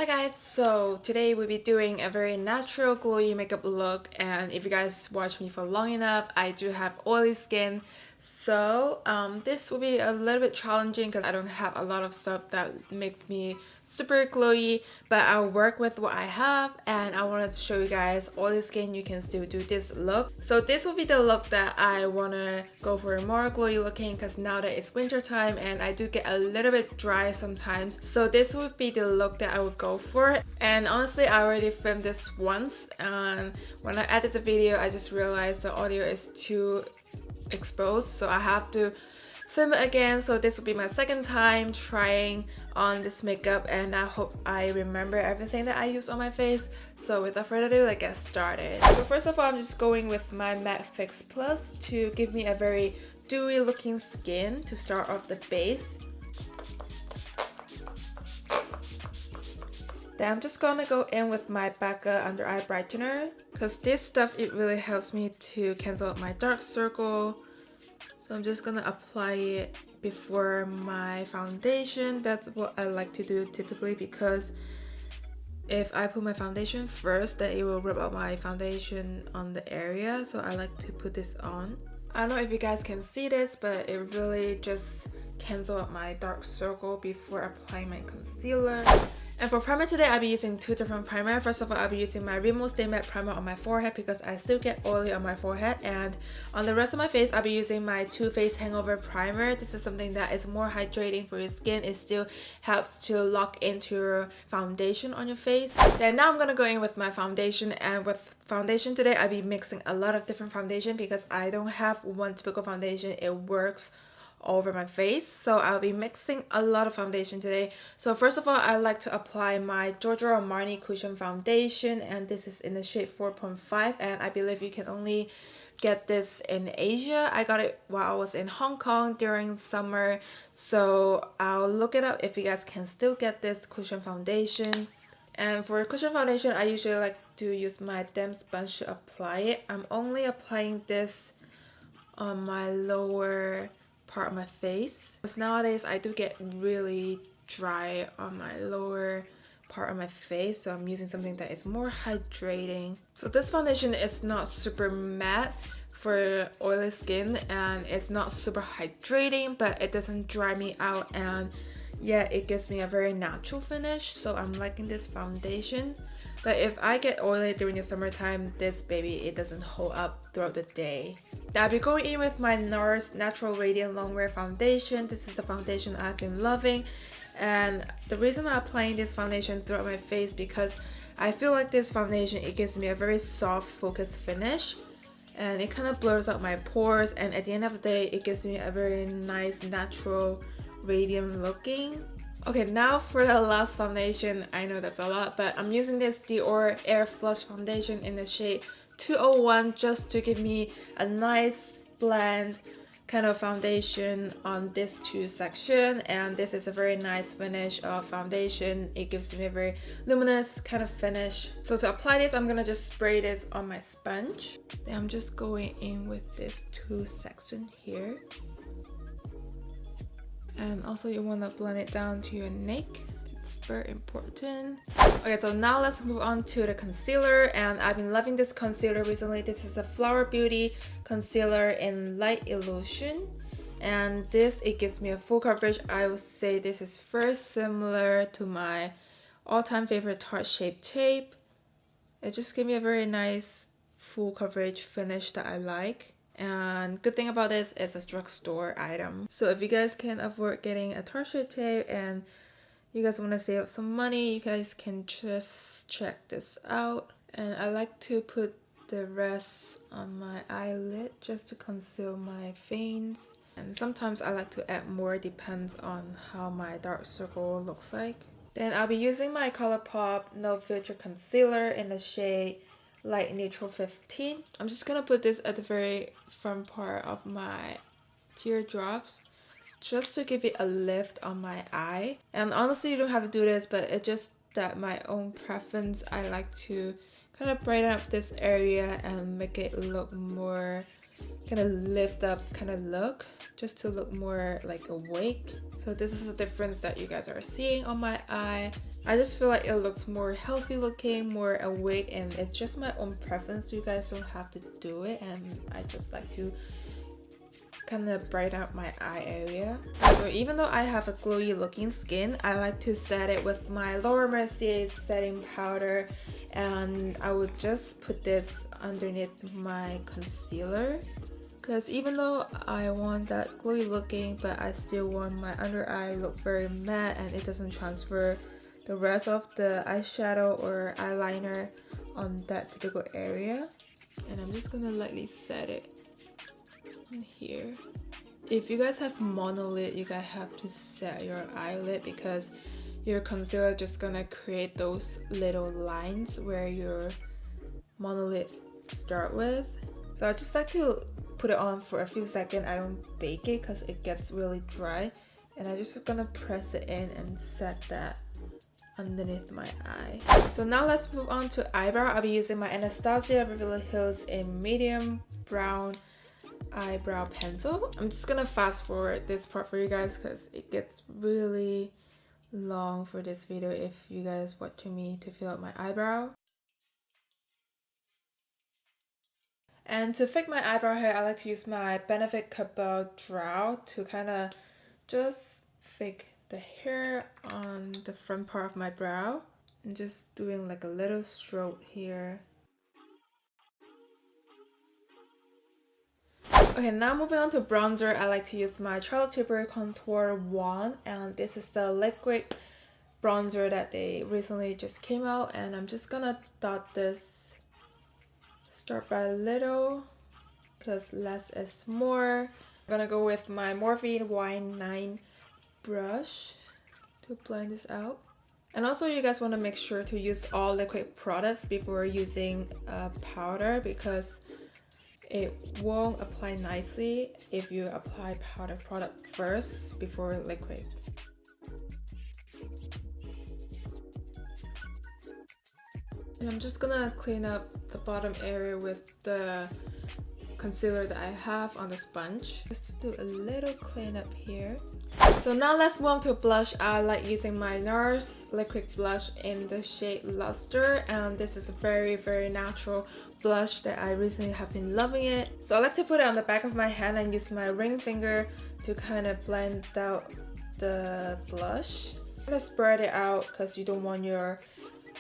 Hi guys, so today we'll be doing a very natural glowy makeup look, and if you guys watch me for long enough, I do have oily skin. So this will be a little bit challenging because I don't have a lot of stuff that makes me super glowy, but I'll work with what I have, and I wanted to show you guys oily skin you can still do this look. So this will be the look that I want to go for, more glowy looking, because now that it's winter time and I do get a little bit dry sometimes. So this would be the look that I would go for. And honestly, I already filmed this once, and when I edited the video I just realized the audio is too exposed, so I have to film it again. So this will be my second time trying on this makeup, and I hope I remember everything that I used on my face. So without further ado, let's get started. So first of all, I'm just going with my Matte Fix Plus to give me a very dewy looking skin to start off the base. Then I'm just gonna go in with my Becca under eye brightener, because this stuff, it really helps me to cancel out my dark circle. So I'm just gonna apply it before my foundation. That's what I like to do typically, because if I put my foundation first, then it will rub out my foundation on the area. So I like to put this on. I don't know if you guys can see this, but it really just cancels out my dark circle before applying my concealer. And for primer today, I'll be using two different primers. First of all, I'll be using my Rimmel Stay Matte Primer on my forehead because I still get oily on my forehead. And on the rest of my face, I'll be using my Too Faced Hangover Primer. This is something that is more hydrating for your skin. It still helps to lock into your foundation on your face. Then now I'm going to go in with my foundation. And with foundation today, I'll be mixing a lot of different foundation because I don't have one typical foundation. It works over my face, so I'll be mixing a lot of foundation today. So first of all, I like to apply my Giorgio Armani Cushion Foundation, and this is in the shade 4.5, and I believe you can only get this in Asia. I got it while I was in Hong Kong during summer, so I'll look it up if you guys can still get this cushion foundation. And for cushion foundation, I usually like to use my damp sponge to apply it. I'm only applying this on my lower part of my face, because nowadays I do get really dry on my lower part of my face, so I'm using something that is more hydrating. So this foundation is not super matte for oily skin, and it's not super hydrating, but it doesn't dry me out, and yeah, it gives me a very natural finish. So I'm liking this foundation. But if I get oily during the summertime, this baby, it doesn't hold up throughout the day. I'll be going in with my NARS Natural Radiant Longwear Foundation. This is the foundation I've been loving, and the reason I'm applying this foundation throughout my face because I feel like this foundation, it gives me a very soft focused finish, and it kind of blurs out my pores, and at the end of the day, it gives me a very nice natural radiant looking. Okay, now for the last foundation. I know that's a lot, but I'm using this Dior Air Flush Foundation in the shade 201 just to give me a nice blend kind of foundation on this two section. And this is a very nice finish of foundation. It gives me a very luminous kind of finish. So to apply this, I'm gonna just spray this on my sponge. Then I'm just going in with this two section here. And also you want to blend it down to your neck. It's very important. Okay, so now let's move on to the concealer, and I've been loving this concealer recently. This is a Flower Beauty concealer in Light Illusion, and this, it gives me a full coverage. I would say this is very similar to my all-time favorite Tarte Shape Tape. It just gives me a very nice full coverage finish that I like. And good thing about this is a drugstore item. So if you guys can afford getting a Tarte Shape Tape and you guys want to save up some money, you guys can just check this out. And I like to put the rest on my eyelid just to conceal my veins. And sometimes I like to add more, depends on how my dark circle looks like. Then I'll be using my ColourPop No Filter Concealer in the shade Light Neutral 15. I'm just gonna put this at the very front part of my teardrops just to give it a lift on my eye. And honestly, you don't have to do this, but it's just that my own preference. I like to kind of brighten up this area and make it look more kind of lift up kind of look, just to look more like awake. So this is the difference that you guys are seeing on my eye. I just feel like it looks more healthy looking, more awake, and it's just my own preference. You guys don't have to do it, and I just like to kind of brighten up my eye area. So even though I have a glowy looking skin, I like to set it with my Laura Mercier's setting powder, and I would just put this underneath my concealer, because even though I want that glowy looking, but I still want my under eye look very matte and it doesn't transfer the rest of the eyeshadow or eyeliner on that typical area. And I'm just gonna lightly set it on here. If you guys have monolid, you guys have to set your eyelid, because your concealer is just gonna create those little lines where your monolid start with. So I just like to put it on for a few seconds. I don't bake it because it gets really dry, and I'm just gonna press it in and set that underneath my eye. So now let's move on to eyebrow. I'll be using my Anastasia Beverly Hills in medium brown eyebrow pencil. I'm just gonna fast forward this part for you guys because it gets really long for this video if you guys watching me to fill out my eyebrow. And to fix my eyebrow hair, I like to use my Benefit Cabal Brow to kind of just fix the hair on the front part of my brow, and just doing like a little stroke here. Okay, now moving on to bronzer, I like to use my Charlotte Tilbury Contour Wand, and this is the liquid bronzer that they recently just came out, and I'm just gonna dot this, start by little because less is more. I'm gonna go with my Morphe Y9 brush to blend this out. And also you guys want to make sure to use all liquid products before using powder, because it won't apply nicely if you apply powder product first before liquid. And I'm just gonna clean up the bottom area with the concealer that I have on the sponge, just to do a little cleanup here. So now let's move on to blush. I like using my NARS liquid blush in the shade Luster, and this is a very natural blush that I recently have been loving it. So I like to put it on the back of my hand and use my ring finger to kind of blend out the blush. I'm gonna spread it out because you don't want your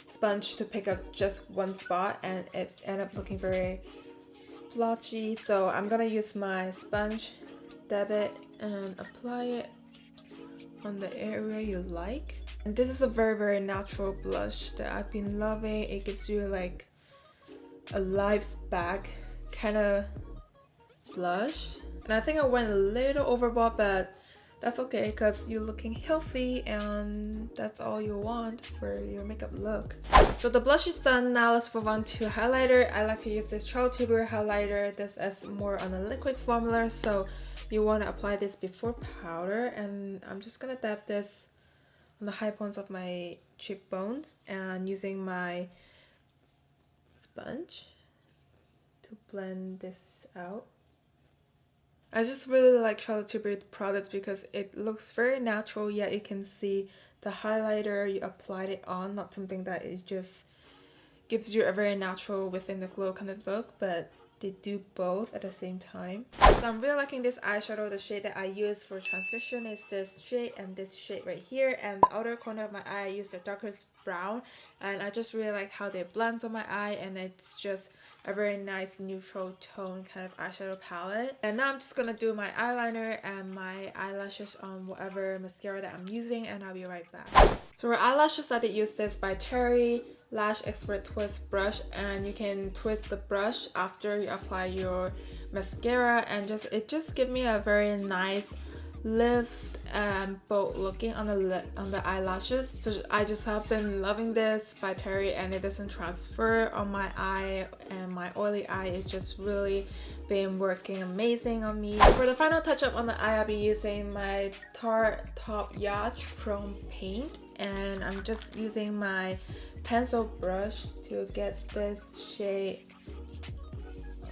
sponge to pick up just one spot and it end up looking very blotchy. So I'm gonna use my sponge, dab it, and apply it on the area you like. And this is a very natural blush that I've been loving. It gives you like a life's back kind of blush, and I think I went a little overboard, but that's okay because you're looking healthy and that's all you want for your makeup look. So the blush is done. Now let's move on to highlighter. I like to use this Charlotte Tilbury highlighter. This is more on a liquid formula, so you want to apply this before powder, and I'm just gonna dab this on the high points of my cheekbones and using my sponge to blend this out. I just really like Charlotte Tilbury products because it looks very natural, yet you can see the highlighter you applied it on, not something that it just gives you a very natural within the glow kind of look, but they do both at the same time. So I'm really liking this eyeshadow. The shade that I use for transition is this shade and this shade right here, and the outer corner of my eye I use the darkest brown, and I just really like how they blend on my eye, and it's just a very nice neutral tone kind of eyeshadow palette. And now I'm just gonna do my eyeliner and my eyelashes on whatever mascara that I'm using, and I'll be right back. So for eyelashes, I did use this by Terry Lash Expert Twist brush, and you can twist the brush after you apply your mascara, and it just gives me a very nice lift and bold looking on the eyelashes. So I just have been loving this by Terry, and it doesn't transfer on my eye and my oily eye. It's just really been working amazing on me. For the final touch up on the eye, I'll be using my Tarte Top Yacht Chrome Paint, and I'm just using my pencil brush to get this shade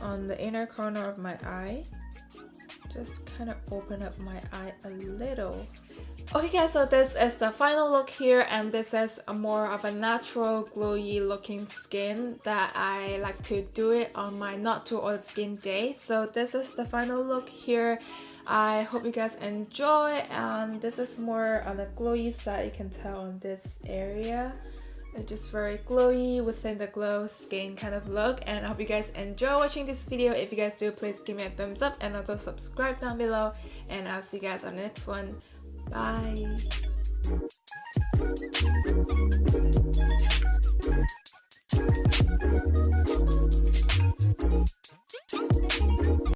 on the inner corner of my eye. just kind of open up my eye a little. Okay guys, so this is the final look here, and this is a more of a natural glowy looking skin that I like to do it on my not too oily skin day. So this is the final look here. I hope you guys enjoy, and this is more on the glowy side. You can tell on this area. It's just very glowy within the glow skin kind of look, and I hope you guys enjoy watching this video. If you guys do, please give me a thumbs up and also subscribe down below, and I'll see you guys on the next one. Bye!